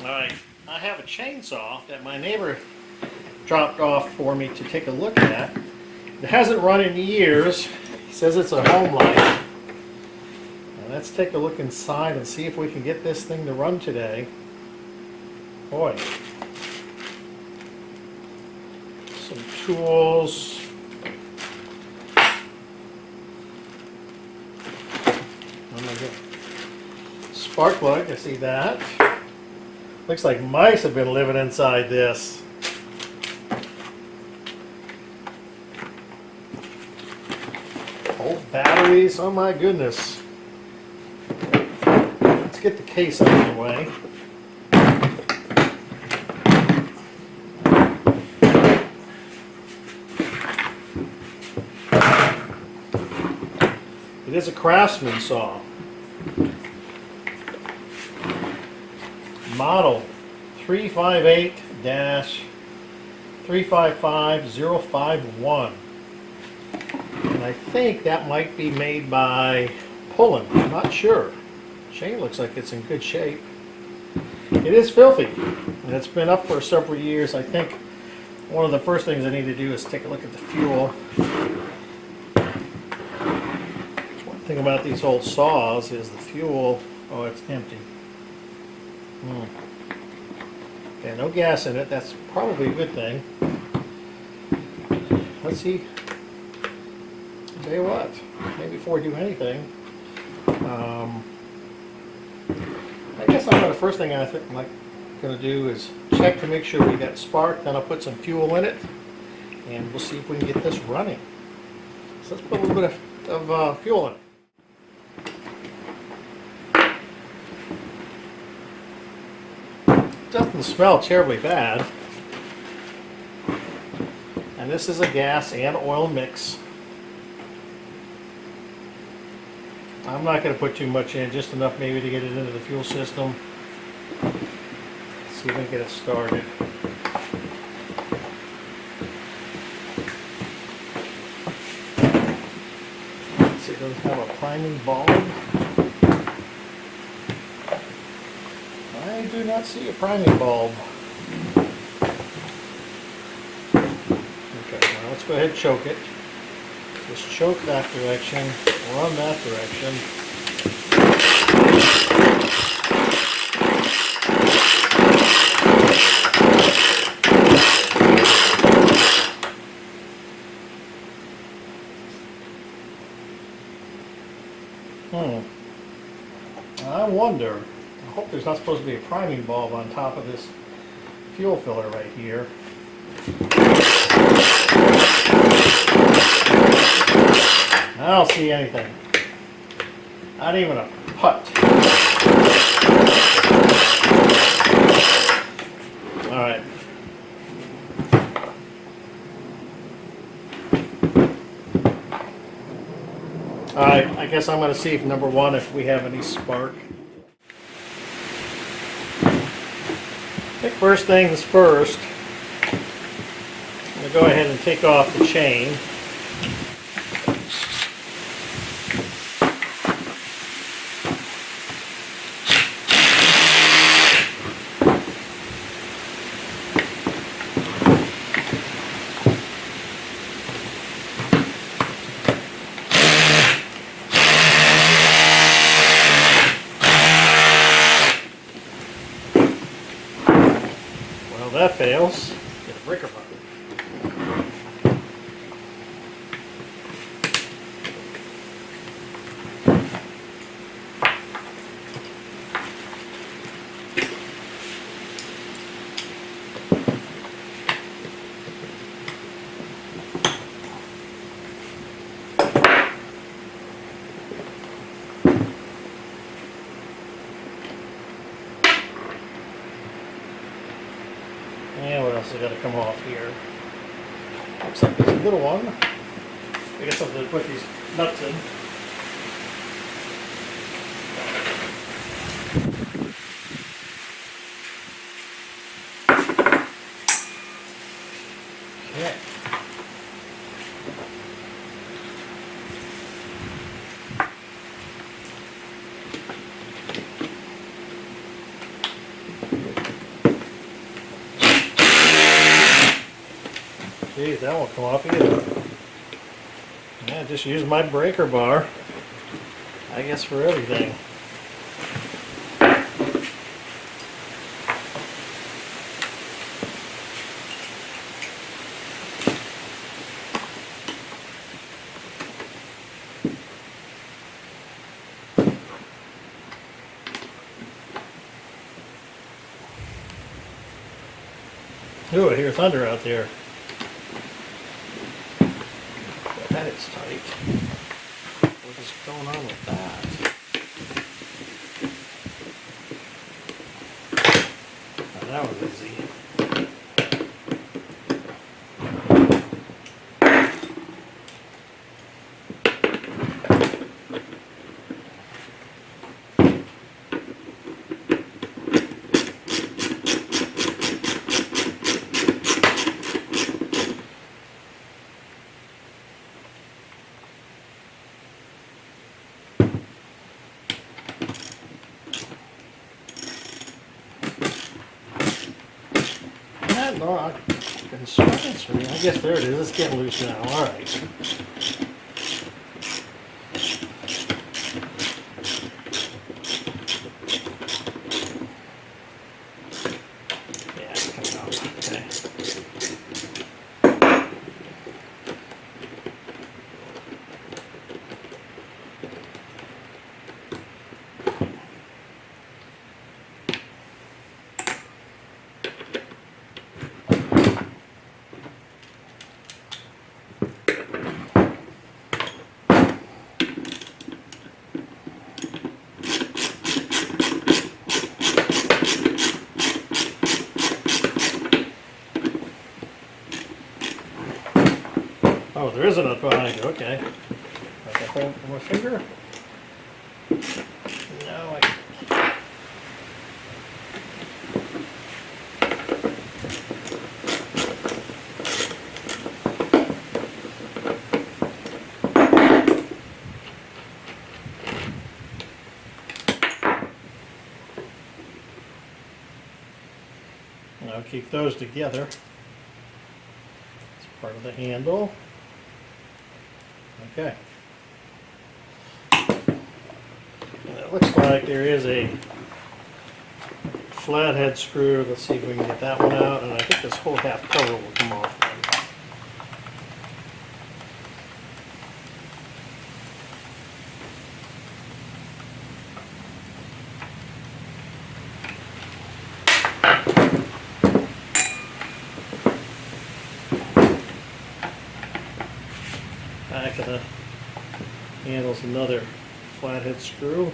Alright, I have a chainsaw that my neighbor dropped off for me to take a look at. It hasn't run in years. He says it's a home light. Now let's take a look inside and see if we can get this thing to run today. Boy. Some tools. Oh my God. Spark plug, I see that. Looks like mice have been living inside this. Old batteries, oh my goodness. Let's get the case out of the way. It is a Craftsman saw. Model 358-355051. And I think that might be made by Poland. I'm not sure. Chain looks like it's in good shape. It is filthy, and it's been up for several years. I think one of the first things I need to do is take a look at the fuel. One thing about these old saws is the fuel, oh, it's empty. Okay, no gas in it. That's probably a good thing. Let's see. I'll tell you what, maybe before we do anything, I guess the first thing I think I'm going to do is check to make sure we got spark. Then I'll put some fuel in it, and we'll see if we can get this running. So let's put a little bit of fuel in it. Doesn't smell terribly bad, and this is a gas and oil mix. I'm not going to put too much in, just enough maybe to get it into the fuel system. Let's see if we can get it started. Let's see, it doesn't have a priming bulb. I do not see a priming bulb. Okay, now let's go ahead and choke it. Just choke that direction, run that direction. I wonder, I hope there's not supposed to be a priming bulb on top of this fuel filler right here. I don't see anything. Not even a putt. Alright. Alright, I guess I'm going to see if number one, if we have any spark. I think first things first, I'm going to go ahead and take off the chain. That fails. Get a breaker button. And what else has got to come off here? Looks like there's a little one. I guess something to put these nuts in. Okay. Geez, that won't come off either. Yeah, just use my breaker bar, I guess, for everything. Ooh, I hear thunder out there. That is tight. What is going on with that? Oh, that was easy. No, I guess there it is. It's getting loose now. All right. Yeah, it's coming out. Okay. Oh, there is a nut behind it. Okay. I got that with my finger. No, I'll keep those together. It's part of the handle. Okay. And it looks like there is a flathead screw. Let's see if we can get that one out. And I think this whole half cover will come off then. Back of the handle's another flathead screw.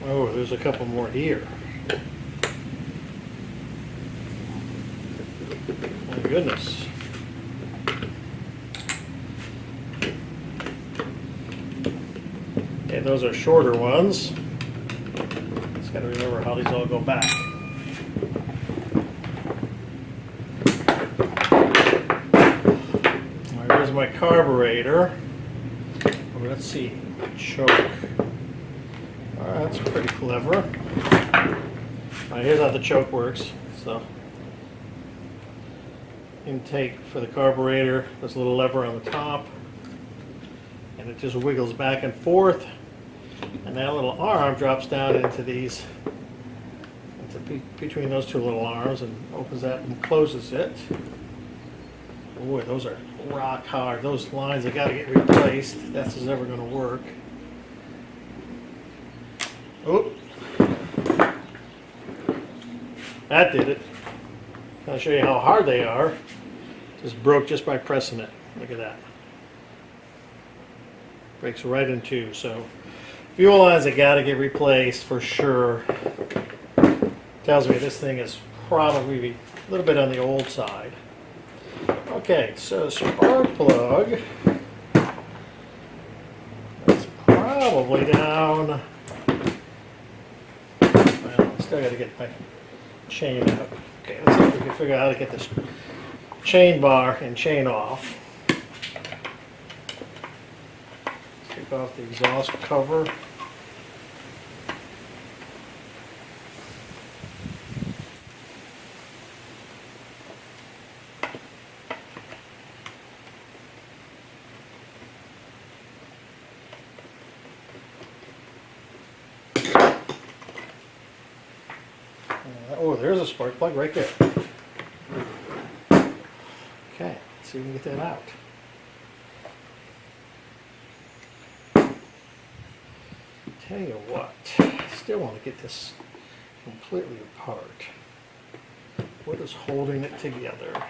Oh, there's a couple more here. My goodness. Okay, those are shorter ones. Just gotta remember how these all go back. All right, here's my carburetor. Oh, let's see, choke. That's pretty clever. Alright, here's how the choke works. So, intake for the carburetor, there's a little lever on the top, and it just wiggles back and forth, and that little arm drops down into these, between those two little arms, and opens that and closes it. Boy, those are rock hard. Those lines have got to get replaced. If that's ever going to work. Oh, that did it. I'll show you how hard they are. Just broke just by pressing it. Look at that. Breaks right in two. So fuel lines have got to get replaced for sure. Tells me this thing is probably a little bit on the old side. Okay, so spark plug. way down. Well, still got to get my chain out. Okay, let's see if we can figure out how to get this chain bar and chain off. Take off the exhaust cover. Oh, there's a spark plug right there. Okay, let's see if we can get that out. Tell you what, still want to get this completely apart. What is holding it together?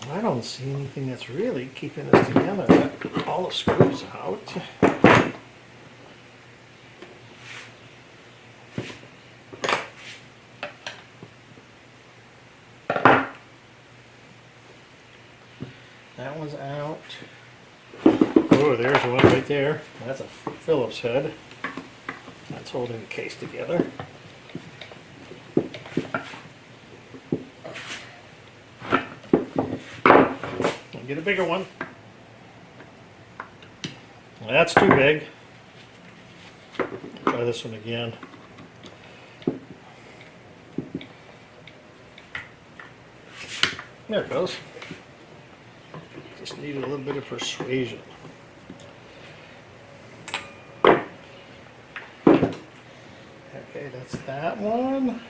I don't see anything that's really keeping this together. Got all the screws out. That one's out. Oh, there's one right there. That's a Phillips head. That's holding the case together. Get a bigger one. Well, that's too big. Try this one again. There it goes. Just needed a little bit of persuasion. Okay, that's that one.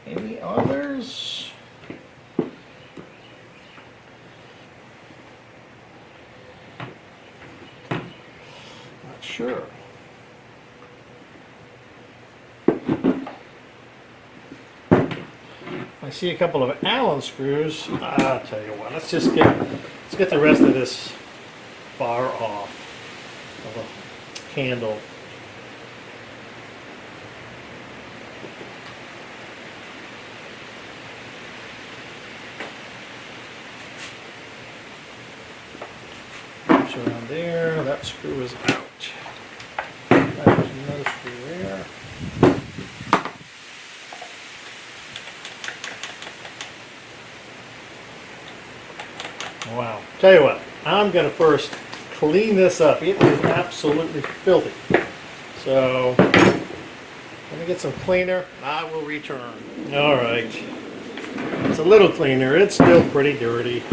Any others? Sure. I see a couple of Allen screws. I'll tell you what. Let's get the rest of this bar off of the handle. Oops, around there. That screw is out. There's another screw there. Wow. Tell you what, I'm going to first clean this up. It is absolutely filthy. So, let me get some cleaner. I will return. All right. It's a little cleaner. It's still pretty dirty.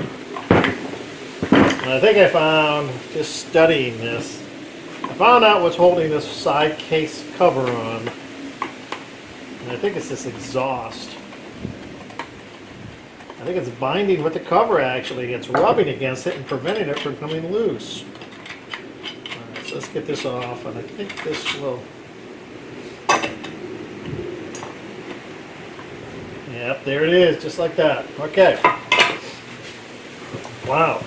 And I think I found, just studying this, I found out what's holding this side case cover on. And I think it's this exhaust. I think it's binding with the cover actually. It's rubbing against it and preventing it from coming loose. Alright, so let's get this off, and I think this will... Yep, there it is, just like that. Okay. Wow,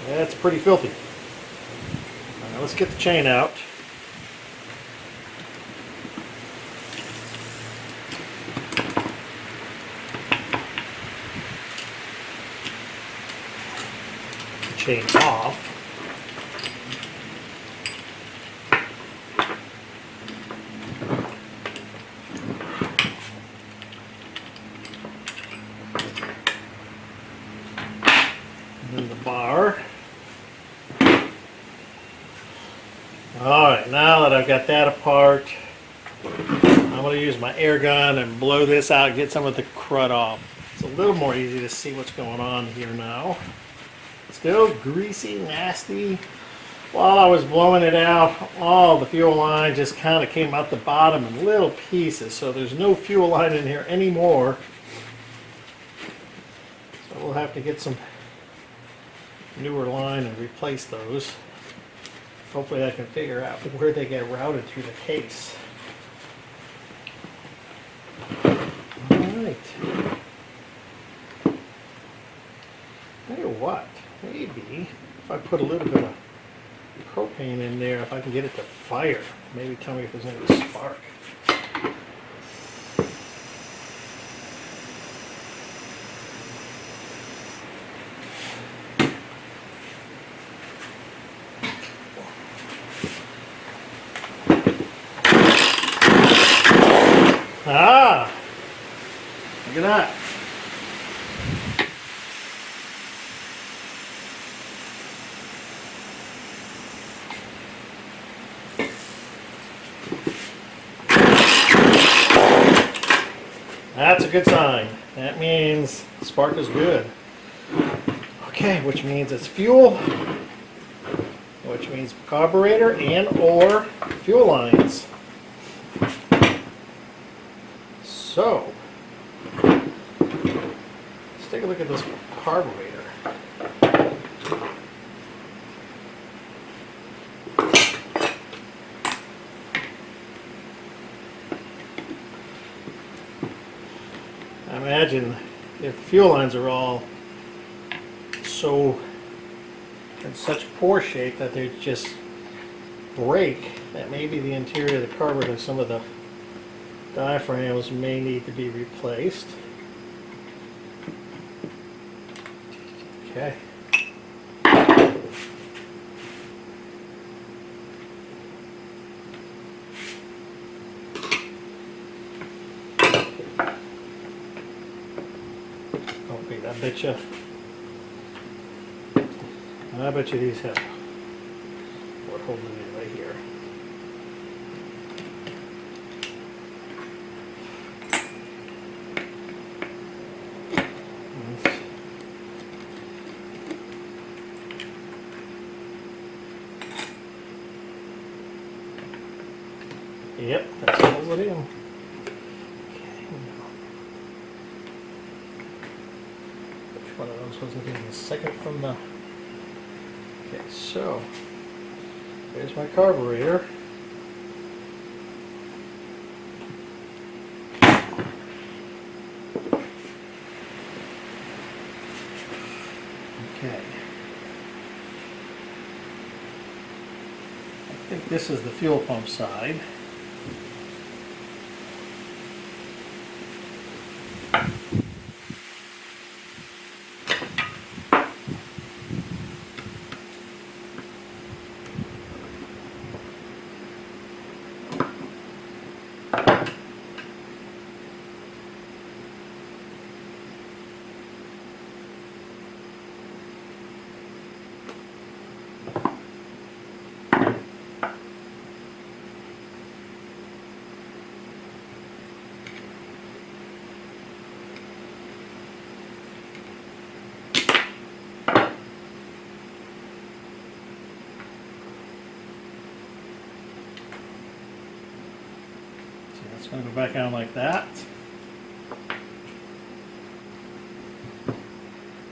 that's pretty filthy. Alright, let's get the chain out. Chain off. And then the bar. Alright, now that I've got that apart, I'm going to use my air gun and blow this out and get some of the crud off. It's a little more easy to see what's going on here now. Still greasy, nasty. While I was blowing it out, all the fuel line just kind of came out the bottom in little pieces, so there's no fuel line in here anymore. So we'll have to get some newer line and replace those. Hopefully I can figure out where they get routed through the case. Alright. Tell you what. Maybe if I put a little bit of propane in there, if I can get it to fire. Maybe tell me if there's any spark. Ah! Look at that. That's a good sign. That means the spark is good. Okay, which means it's fuel, which means carburetor and or fuel lines. So, let's take a look at this carburetor. I imagine if the fuel lines are all so in such poor shape that they just break, that maybe the interior of the carburetor, some of the diaphragms may need to be replaced. Okay. I bet you these have what holding it right here. Yep, that's holds it in. One of those wasn't even a second from the... Okay, so there's my carburetor. Okay. I think this is the fuel pump side. It's going to go back on like that.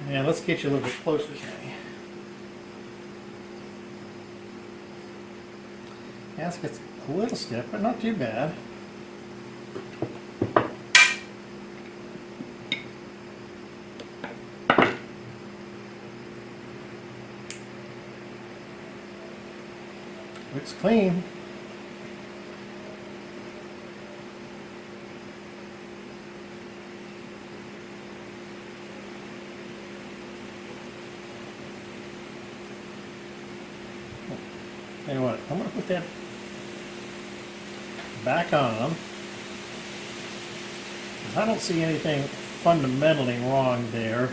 And let's get you a little bit closer. Okay. Gasket's a little stiff, but not too bad. Looks clean. Tell you what, I'm going to put that back on. I don't see anything fundamentally wrong there.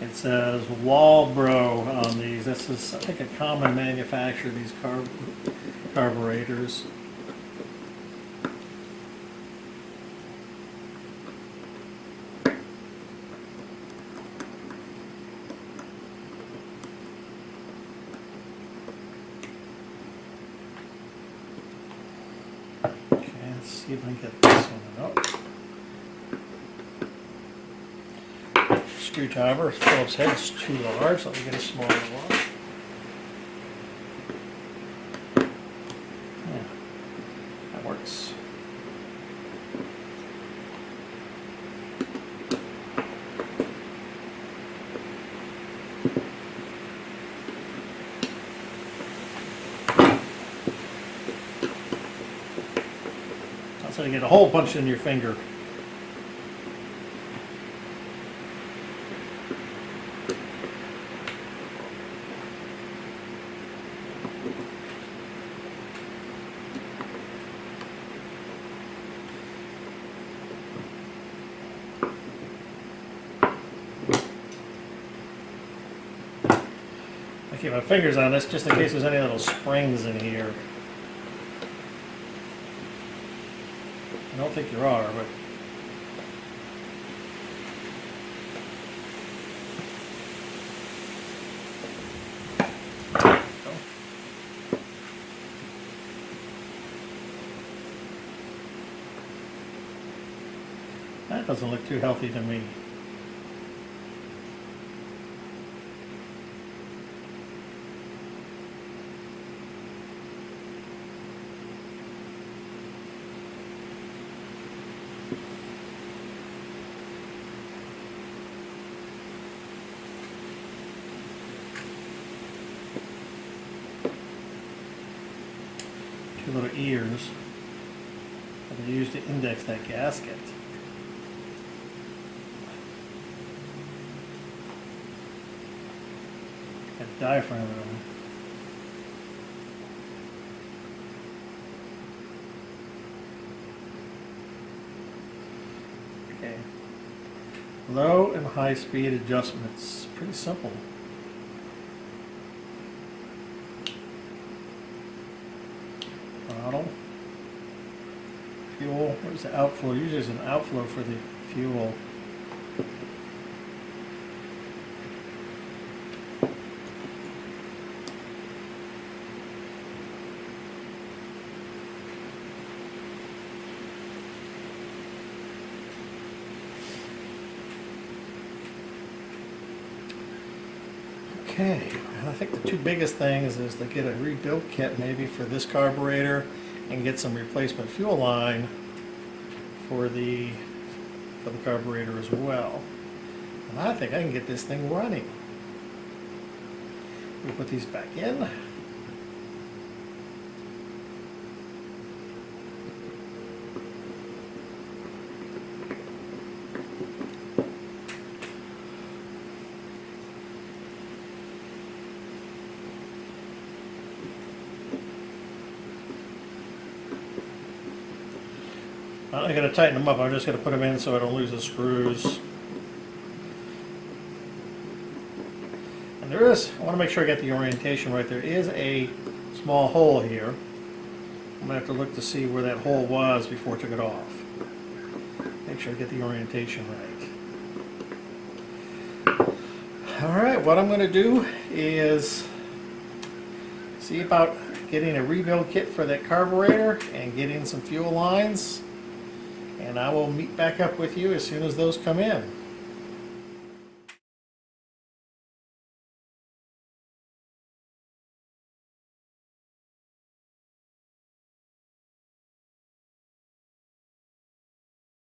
It says Walbro on these. This is, I think, a common manufacturer of these carburetors. Let's see if I can get this one up. Screwdriver, Phillips head's too large. Let me get a smaller one. Yeah, that works. So you get a hole punched in your finger. I keep my fingers on this just in case there's any little springs in here. I don't think there are, but that doesn't look too healthy to me. Two little ears that are used to index that gasket. Got a diaphragm in them. Okay. Low and high speed adjustments. Pretty simple. Throttle. Fuel. Where's the outflow? Usually there's an outflow for the fuel. Okay, and I think the two biggest things is to get a rebuild kit maybe for this carburetor and get some replacement fuel line for the carburetor as well. And I think I can get this thing running. We'll put these back in. I'm not going to tighten them up, I'm just going to put them in so I don't lose the screws. And there is, I want to make sure I get the orientation right, there is a small hole here. I'm going to have to look to see where that hole was before I took it off. Make sure I get the orientation right. Alright, what I'm going to do is see about getting a rebuild kit for that carburetor and getting some fuel lines. And I will meet back up with you as soon as those come in.